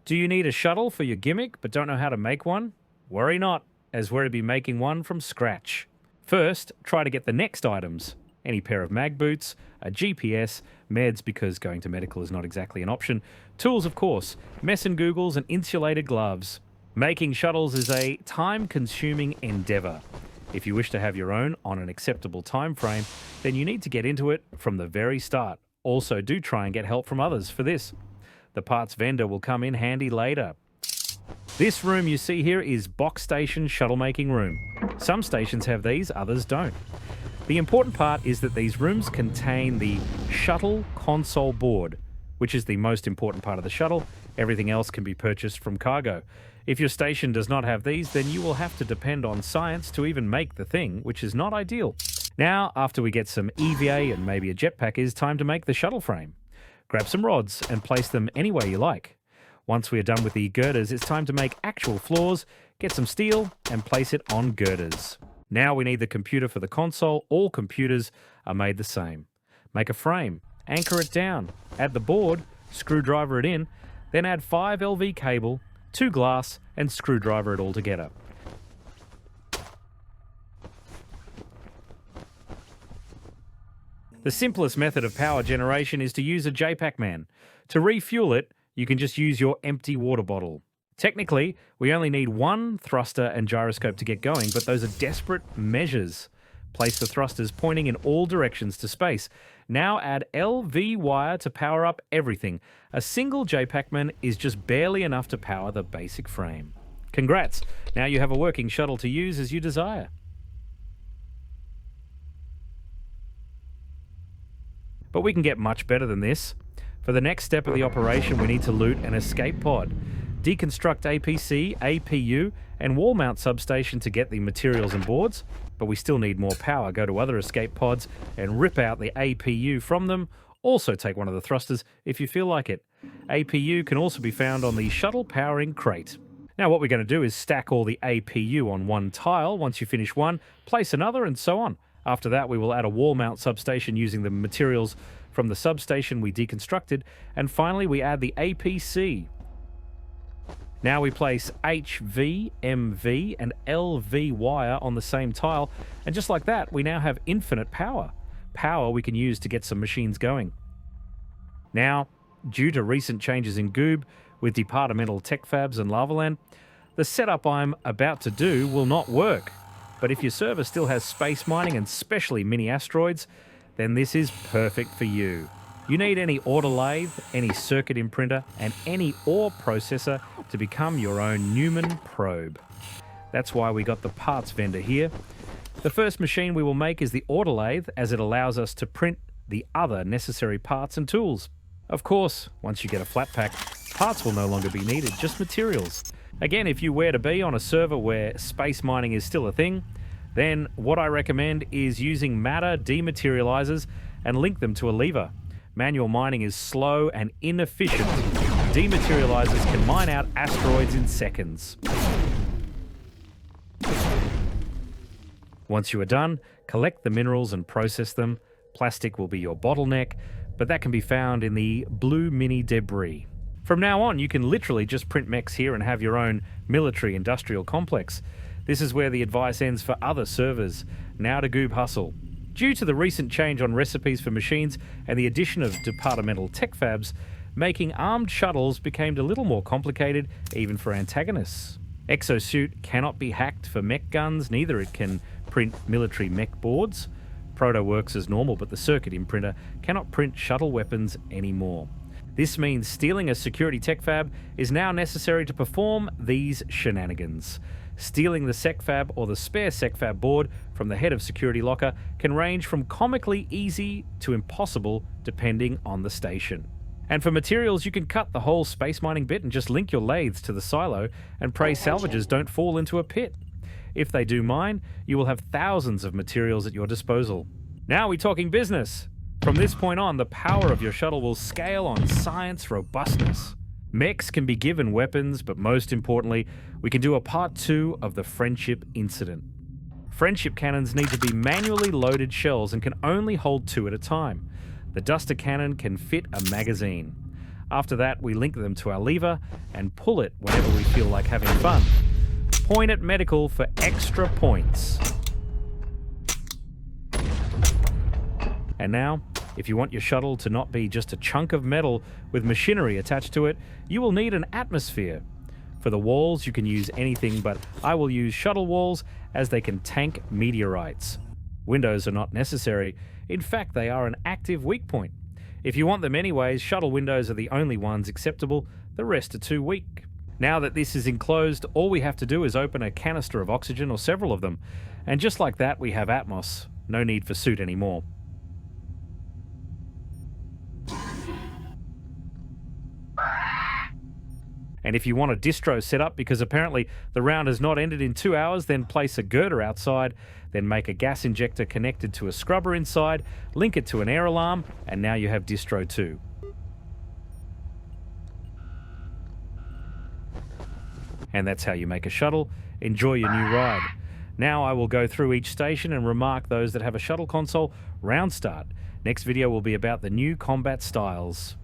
Do you need a shuttle for your gimmick but don't know how to make one? Worry not, as we're to be making one from scratch. First, try to get the next items. Any pair of mag boots, a GPS, meds because going to medical is not exactly an option, tools of course, mess and googles and insulated gloves. Making shuttles is a time-consuming endeavour. If you wish to have your own on an acceptable time frame, then you need to get into it from the very start. Also, do try and get help from others for this. The parts vendor will come in handy later. This room you see here is box station shuttle making room. Some stations have these, others don't. The important part is that these rooms contain the shuttle console board, which is the most important part of the shuttle. Everything else can be purchased from cargo. If your station does not have these, then you will have to depend on science to even make the thing, which is not ideal. Now, after we get some EVA and maybe a jetpack, it is time to make the shuttle frame. Grab some rods and place them any way you like. Once we are done with the girders, it's time to make actual floors, get some steel and place it on girders. Now we need the computer for the console. All computers are made the same. Make a frame, anchor it down, add the board, screwdriver it in, then add 5 LV cable, 2 glass and screwdriver it all together. The simplest method of power generation is to use a JPack man. To refuel it, you can just use your empty water bottle. Technically, we only need 1 thruster and gyroscope to get going, but those are desperate measures. Place the thrusters pointing in all directions to space. Now add LV wire to power up everything. A single JPack man is just barely enough to power the basic frame. Congrats! Now you have a working shuttle to use as you desire. But we can get much better than this. For the next step of the operation, we need to loot an escape pod. Deconstruct APC, APU, and wall mount substation to get the materials and boards, but we still need more power. Go to other escape pods and rip out the APU from them. Also take one of the thrusters if you feel like it. APU can also be found on the shuttle powering crate. Now what we're going to do is stack all the APU on one tile. Once you finish one, place another and so on. After that, we will add a wall mount substation using the materials from the substation we deconstructed. And finally, we add the APC. Now we place HV, MV, and LV wire on the same tile. And just like that, we now have infinite power. Power we can use to get some machines going. Now, due to recent changes in Goob with departmental tech fabs and Lavaland, the setup I'm about to do will not work. But if your server still has space mining and especially mini asteroids, then this is perfect for you. You need any auto lathe, any circuit imprinter, and any ore processor to become your own Newman probe. That's why we got the parts vendor here. The first machine we will make is the auto lathe, as it allows us to print the other necessary parts and tools. Of course, once you get a flat pack, parts will no longer be needed, just materials. Again, if you were to be on a server where space mining is still a thing, then what I recommend is using matter dematerializers and link them to a lever. Manual mining is slow and inefficient. Dematerializers can mine out asteroids in seconds. Once you are done, collect the minerals and process them. Plastic will be your bottleneck, but that can be found in the blue mini debris. From now on, you can literally just print mechs here and have your own military industrial complex. This is where the advice ends for other servers. Now to Goob Hustle. Due to the recent change on recipes for machines and the addition of departmental tech fabs, making armed shuttles became a little more complicated, even for antagonists. Exosuit cannot be hacked for mech guns, neither it can print military mech boards. Proto works as normal, but the circuit imprinter cannot print shuttle weapons anymore. This means stealing a security tech fab is now necessary to perform these shenanigans. Stealing the sec fab or the spare sec fab board from the head of security locker can range from comically easy to impossible depending on the station. And for materials, you can cut the whole space mining bit and just link your lathes to the silo and pray salvagers don't fall into a pit. If they do mine, you will have thousands of materials at your disposal. Now we're talking business. From this point on, the power of your shuttle will scale on science robustness. Mechs can be given weapons, but most importantly, we can do a part 2 of the friendship incident. Friendship cannons need to be manually loaded shells and can only hold 2 at a time. The duster cannon can fit a magazine. After that, we link them to our lever and pull it whenever we feel like having fun. Point at medical for extra points. And now, if you want your shuttle to not be just a chunk of metal with machinery attached to it, you will need an atmosphere. For the walls, you can use anything, but I will use shuttle walls as they can tank meteorites. Windows are not necessary. In fact, they are an active weak point. If you want them anyways, shuttle windows are the only ones acceptable. The rest are too weak. Now that this is enclosed, all we have to do is open a canister of oxygen or several of them. And just like that, we have Atmos. No need for suit anymore. And if you want a distro setup, because apparently the round has not ended in 2 hours, then place a girder outside, then make a gas injector connected to a scrubber inside, link it to an air alarm, and now you have distro 2. And that's how you make a shuttle. Enjoy your new ride. Now I will go through each station and remark those that have a shuttle console round start. Next video will be about the new combat styles.